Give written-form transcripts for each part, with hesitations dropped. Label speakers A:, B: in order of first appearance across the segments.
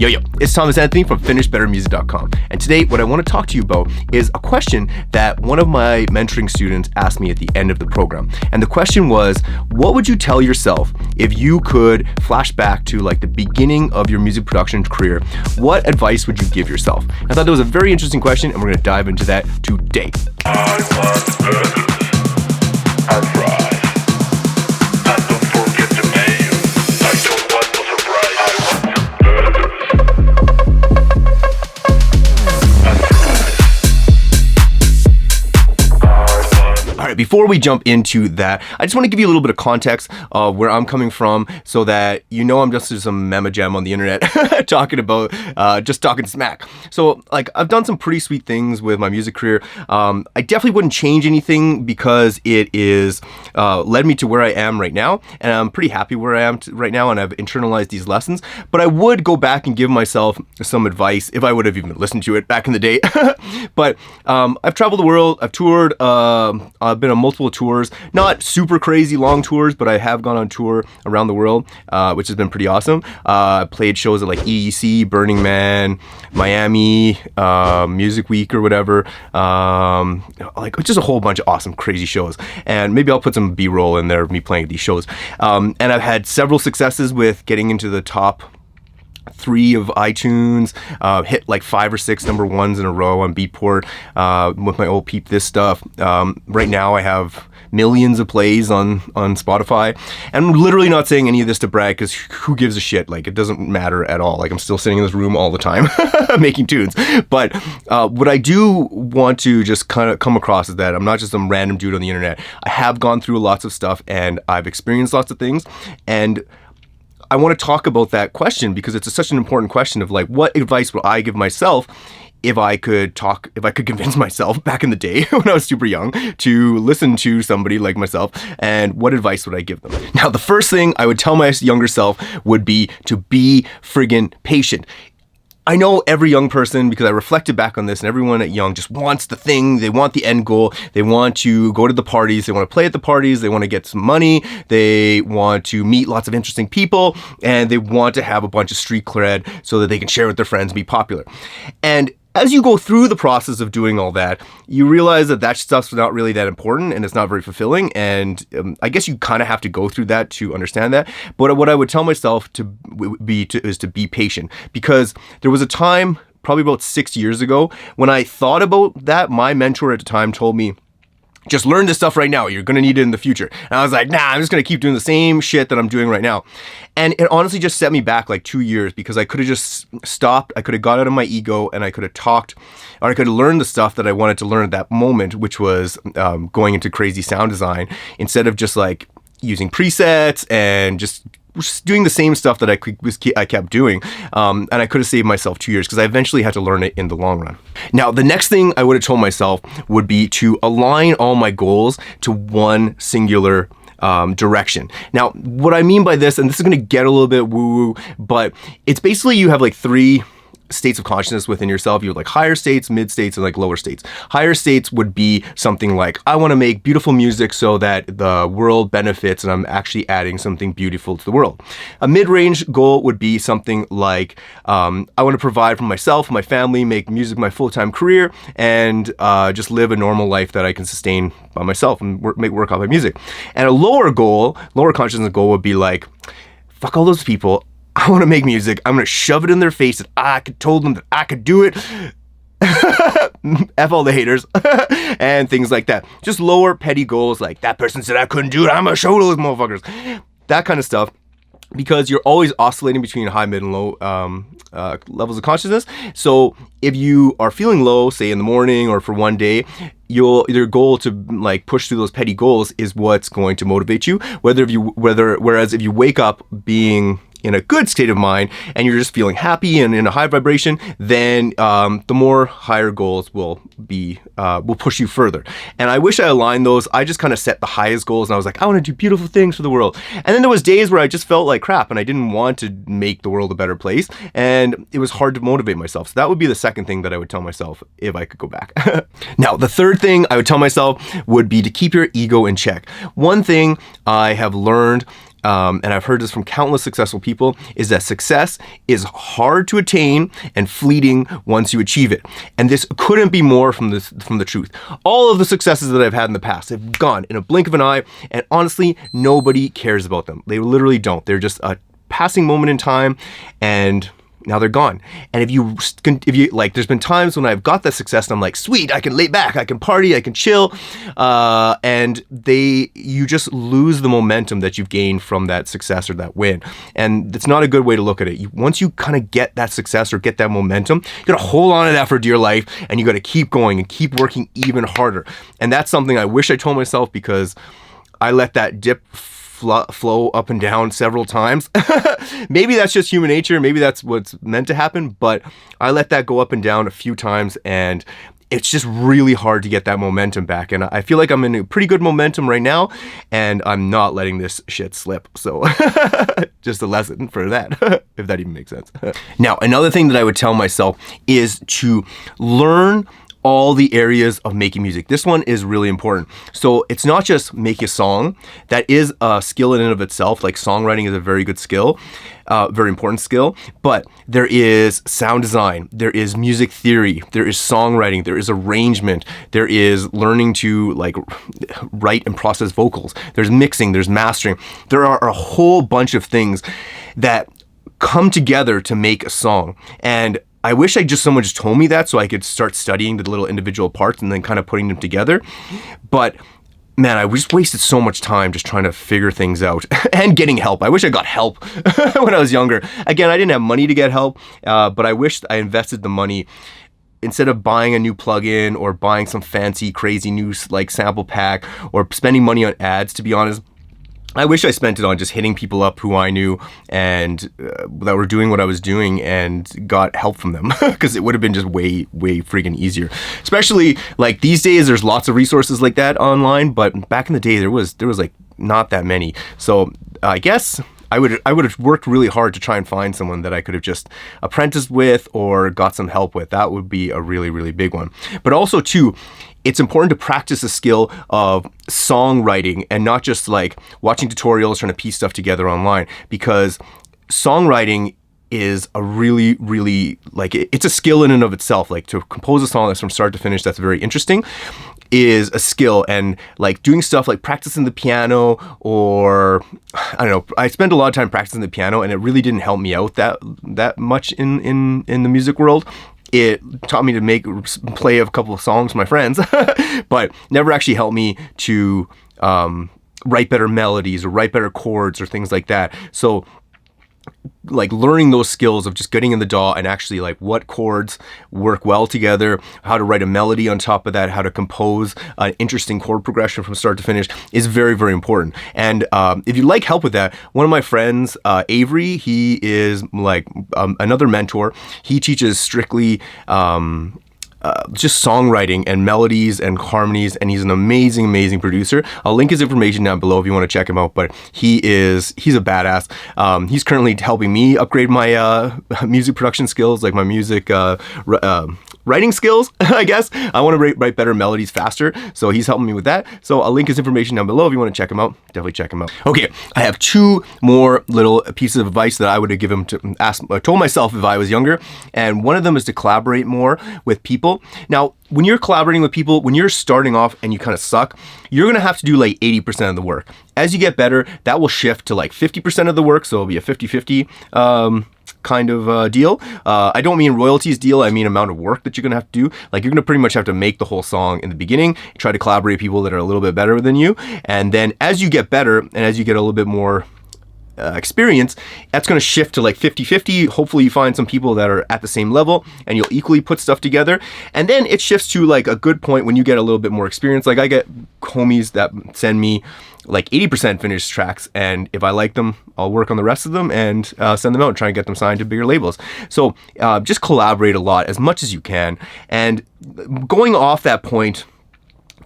A: Yo, it's Thomas Anthony from FinishBetterMusic.com. And today, what I want to talk to you about is a question that one of my mentoring students asked me at the end of the program. And the question was, what would you tell yourself if you could flash back to like the beginning of your music production career? What advice would you give yourself? I thought that was a very interesting question, and we're going to dive into that today. Before we jump into that, I just want to give you a little bit of context of where I'm coming from so that you know I'm just some mama jam on the internet talking about, just talking smack. So like I've done some pretty sweet things with my music career. I definitely wouldn't change anything because it is led me to where I am right now. And I'm pretty happy where I am right now, and I've internalized these lessons. But I would go back and give myself some advice if I would have even listened to it back in the day. But I've traveled the world, I've toured, I've been on multiple tours, not super crazy long tours, but I have gone on tour around the world, which has been pretty awesome. I played shows at like EEC, Burning Man, Miami, Music Week or whatever, like just a whole bunch of awesome, crazy shows. And maybe I'll put some B-roll in there of me playing at these shows. And I've had several successes with getting into the top 3 of iTunes, hit like 5 or 6 number 1s in a row on Beatport with my old PEEP this stuff. Right now I have millions of plays on Spotify, and I'm literally not saying any of this to brag because who gives a shit? Like it doesn't matter at all. Like I'm still sitting in this room all the time making tunes. But what I do want to just kind of come across is that I'm not just some random dude on the internet. I have gone through lots of stuff and I've experienced lots of things, and I want to talk about that question because it's such an important question of like, what advice would I give myself if I could convince myself back in the day when I was super young to listen to somebody like myself, and what advice would I give them? Now, the first thing I would tell my younger self would be to be friggin' patient. I know every young person, because I reflected back on this, and everyone at young just wants the thing. They want the end goal. They want to go to the parties. They want to play at the parties. They want to get some money. They want to meet lots of interesting people, and they want to have a bunch of street cred so that they can share with their friends and be popular. And as you go through the process of doing all that, you realize that stuff's not really that important and it's not very fulfilling. And I guess you kind of have to go through that to understand that. But what I would tell myself is to be patient, because there was a time, probably about 6 years ago, when I thought about that. My mentor at the time told me, just learn this stuff right now. You're going to need it in the future. And I was like, nah, I'm just going to keep doing the same shit that I'm doing right now. And it honestly just set me back like 2 years, because I could have just stopped. I could have got out of my ego and I could have talked, or I could have learned the stuff that I wanted to learn at that moment, which was going into crazy sound design, instead of just like using presets and just doing the same stuff that I kept doing. And I could have saved myself 2 years because I eventually had to learn it in the long run. Now, the next thing I would have told myself would be to align all my goals to one singular direction. Now, what I mean by this, and this is going to get a little bit woo-woo, but it's basically you have like 3 states of consciousness within yourself. You have like higher states, mid states, and like lower states. Higher states would be something like, I want to make beautiful music so that the world benefits and I'm actually adding something beautiful to the world. A mid-range goal would be something like, I want to provide for myself, my family, make music my full-time career, and just live a normal life that I can sustain by myself and make work off my music. And a lower consciousness goal would be like, fuck all those people. I want to make music. I'm going to shove it in their face that I told them that I could do it. F all the haters and things like that. Just lower petty goals like, that person said I couldn't do it, I'm going to show those motherfuckers. That kind of stuff. Because you're always oscillating between high, mid, and low levels of consciousness. So if you are feeling low, say in the morning or for one day, your goal to like push through those petty goals is what's going to motivate you. Whereas if you wake up being in a good state of mind and you're just feeling happy and in a high vibration, then the more higher goals will push you further. And I wish I aligned those. I just kind of set the highest goals and I was like, I want to do beautiful things for the world. And then there was days where I just felt like crap and I didn't want to make the world a better place, and it was hard to motivate myself. So that would be the second thing that I would tell myself if I could go back. Now, the third thing I would tell myself would be to keep your ego in check. One thing I have learned and I've heard this from countless successful people, is that success is hard to attain and fleeting once you achieve it. And this couldn't be more from the truth. All of the successes that I've had in the past have gone in a blink of an eye, and honestly, nobody cares about them. They literally don't. They're just a passing moment in time, and now they're gone. And if you like, there's been times when I've got that success and I'm like, sweet, I can lay back, I can party, I can chill, and you just lose the momentum that you've gained from that success or that win. And it's not a good way to look at it. Once you kind of get that success or get that momentum, you gotta hold on to that for dear life, and you gotta keep going and keep working even harder. And that's something I wish I told myself, because I let that dip flow up and down several times. Maybe that's just human nature. Maybe that's what's meant to happen, but I let that go up and down a few times, and it's just really hard to get that momentum back. And I feel like I'm in a pretty good momentum right now, and I'm not letting this shit slip. So just a lesson for that, if that even makes sense. Now, another thing that I would tell myself is to learn all the areas of making music. This one is really important. So it's not just make a song. That is a skill in and of itself. Like, songwriting is a very good skill, very important skill, but there is sound design, there is music theory, there is songwriting, there is arrangement, there is learning to like write and process vocals, there's mixing, there's mastering. There are a whole bunch of things that come together to make a song. And I wish someone just told me that so I could start studying the little individual parts and then kind of putting them together. But man, I just wasted so much time just trying to figure things out and getting help. I wish I got help when I was younger. Again, I didn't have money to get help, but I wished I invested the money. Instead of buying a new plugin or buying some fancy, crazy new like sample pack or spending money on ads, to be honest, I wish I spent it on just hitting people up who I knew and that were doing what I was doing and got help from them, because it would have been just way freaking easier. Especially like these days, there's lots of resources like that online, but back in the day, there was like not that many. So I guess I would have worked really hard to try and find someone that I could have just apprenticed with or got some help with. That would be a really big one. But also too, it's important to practice the skill of songwriting and not just like watching tutorials, trying to piece stuff together online, because songwriting is a really like, it's a skill in and of itself. Like, to compose a song that's from start to finish, that's very interesting, is a skill. And like doing stuff like practicing the piano, or I don't know, I spent a lot of time practicing the piano, and it really didn't help me out that much in the music world. It taught me to play a couple of songs for my friends, but never actually helped me to write better melodies or write better chords or things like that. So like learning those skills of just getting in the DAW and actually like what chords work well together, how to write a melody on top of that, how to compose an interesting chord progression from start to finish is very important. And if you'd like help with that, one of my friends, Avery, he is like another mentor. He teaches strictly just songwriting and melodies and harmonies, and he's an amazing producer. I'll link his information down below if you want to check him out, but he's a badass. He's currently helping me upgrade my music production skills, like my music writing skills, I guess. I want to write better melodies faster, so he's helping me with that. So I'll link his information down below if you want to check him out. Definitely check him out. Okay, I have two more little pieces of advice that I would have given told myself if I was younger, and one of them is to collaborate more with people. Now, when you're collaborating with people, when you're starting off and you kind of suck, you're gonna have to do like 80% of the work. As you get better, that will shift to like 50% of the work, so it'll be a 50-50 kind of deal. I don't mean royalties deal, I mean amount of work that you're gonna have to do. Like, you're gonna pretty much have to make the whole song in the beginning, try to collaborate with people that are a little bit better than you, and then as you get better and as you get a little bit more experience, that's going to shift to like 50-50. Hopefully you find some people that are at the same level and you'll equally put stuff together, and then it shifts to like a good point when you get a little bit more experience. Like, I get homies that send me like 80% finished tracks, and if I like them, I'll work on the rest of them and send them out and try and get them signed to bigger labels. So just collaborate a lot, as much as you can. And going off that point,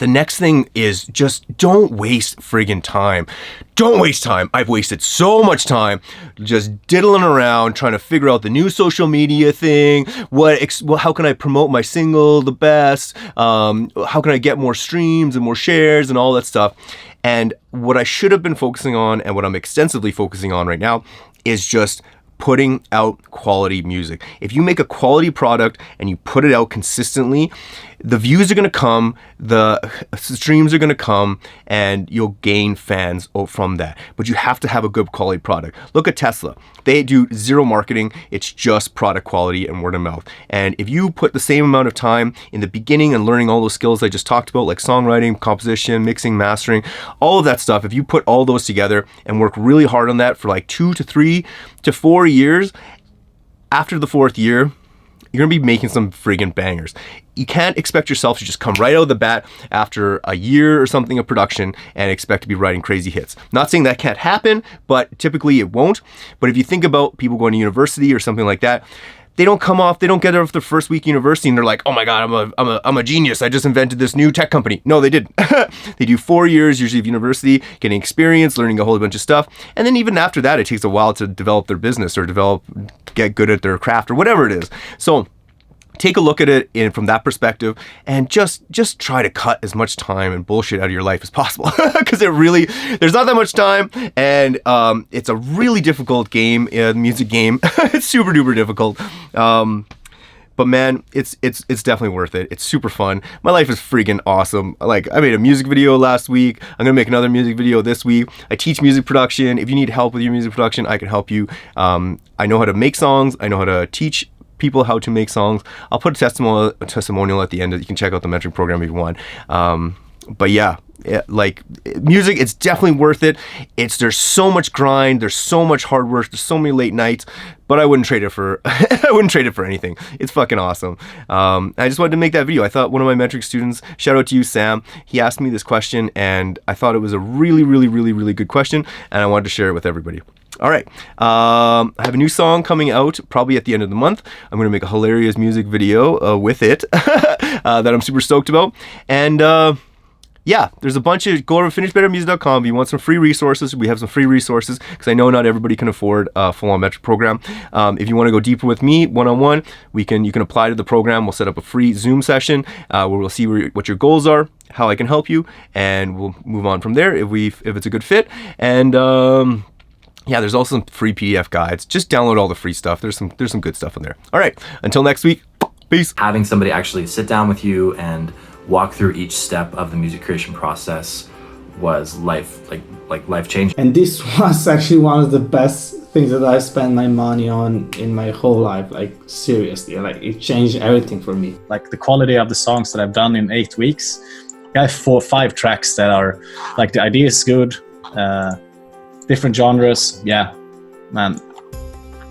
A: the next thing is just don't waste friggin' time. Don't waste time. I've wasted so much time just diddling around trying to figure out the new social media thing. How can I promote my single the best? How can I get more streams and more shares and all that stuff? And what I should have been focusing on, and what I'm extensively focusing on right now, is just putting out quality music. If you make a quality product and you put it out consistently, the views are going to come, the streams are going to come, and you'll gain fans from that. But you have to have a good quality product. Look at Tesla. They do zero marketing. It's just product quality and word of mouth. And if you put the same amount of time in the beginning and learning all those skills I just talked about, like songwriting, composition, mixing, mastering, all of that stuff, if you put all those together and work really hard on that for like 2 to 3 to 4 years, after the 4th year, you're gonna be making some friggin' bangers. You can't expect yourself to just come right out of the bat after a year or something of production and expect to be writing crazy hits. Not saying that can't happen, but typically it won't. But if you think about people going to university or something like that, they don't get off their first week university and they're like, oh my God, I'm a genius. I just invented this new tech company. No, they didn't. They do 4 years usually of university, getting experience, learning a whole bunch of stuff. And then even after that, it takes a while to develop their business or get good at their craft or whatever it is. So take a look at it from that perspective and just try to cut as much time and bullshit out of your life as possible, because there's not that much time, and it's a really difficult game, music game. It's super duper difficult. But man, it's definitely worth it. It's super fun. My life is freaking awesome. Like, I made a music video last week. I'm gonna make another music video this week. I teach music production. If you need help with your music production, I can help you. I know how to make songs. I know how to teach people how to make songs. I'll put a testimonial at the end that you can check out the mentoring program if you want. But yeah, like music, it's definitely worth it. There's so much grind, there's so much hard work, there's so many late nights, but I wouldn't trade it for anything. It's fucking awesome. I just wanted to make that video. I thought one of my mentoring students, shout out to you, Sam, he asked me this question and I thought it was a really, really, really, really good question, and I wanted to share it with everybody. All right, I have a new song coming out probably at the end of the month. I'm going to make a hilarious music video with it that I'm super stoked about. And yeah, there's a bunch of, go over to FinishBetterMusic.com if you want some free resources. We have some free resources because I know not everybody can afford a full-on mentor program. If you want to go deeper with me one-on-one, you can apply to the program. We'll set up a free Zoom session where we'll see what your goals are, how I can help you, and we'll move on from there if it's a good fit. And yeah, there's also some free PDF guides. Just download all the free stuff. There's some good stuff in there. All right, until next week, peace.
B: Having somebody actually sit down with you and walk through each step of the music creation process was life changing.
C: And this was actually one of the best things that I spent my money on in my whole life. Like seriously, like it changed everything for me.
D: Like the quality of the songs that I've done in 8 weeks. I have 4 or 5 tracks that are like, the idea is good. Different genres. Yeah, man,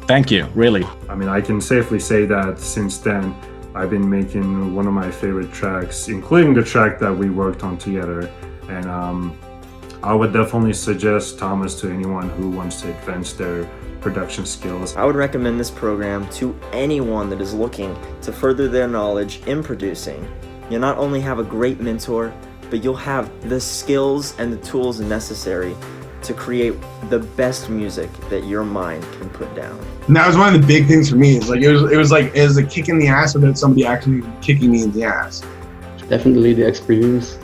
D: thank you, really.
E: I mean, I can safely say that since then, I've been making one of my favorite tracks, including the track that we worked on together. And I would definitely suggest Thomas to anyone who wants to advance their production skills.
F: I would recommend this program to anyone that is looking to further their knowledge in producing. You'll not only have a great mentor, but you'll have the skills and the tools necessary to create the best music that your mind can put down.
G: And that was one of the big things for me. It's like it was a kick in the ass without somebody actually kicking me in the ass.
H: Definitely the experience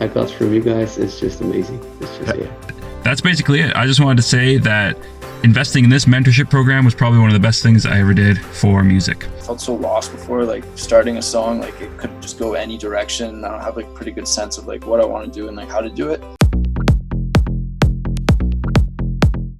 H: I got from you guys is just amazing. It's just, yeah.
I: That's basically it. I just wanted to say that investing in this mentorship program was probably one of the best things I ever did for music.
J: I felt so lost before, like starting a song, like it could just go any direction. I don't have like a pretty good sense of like what I want to do and like how to do it.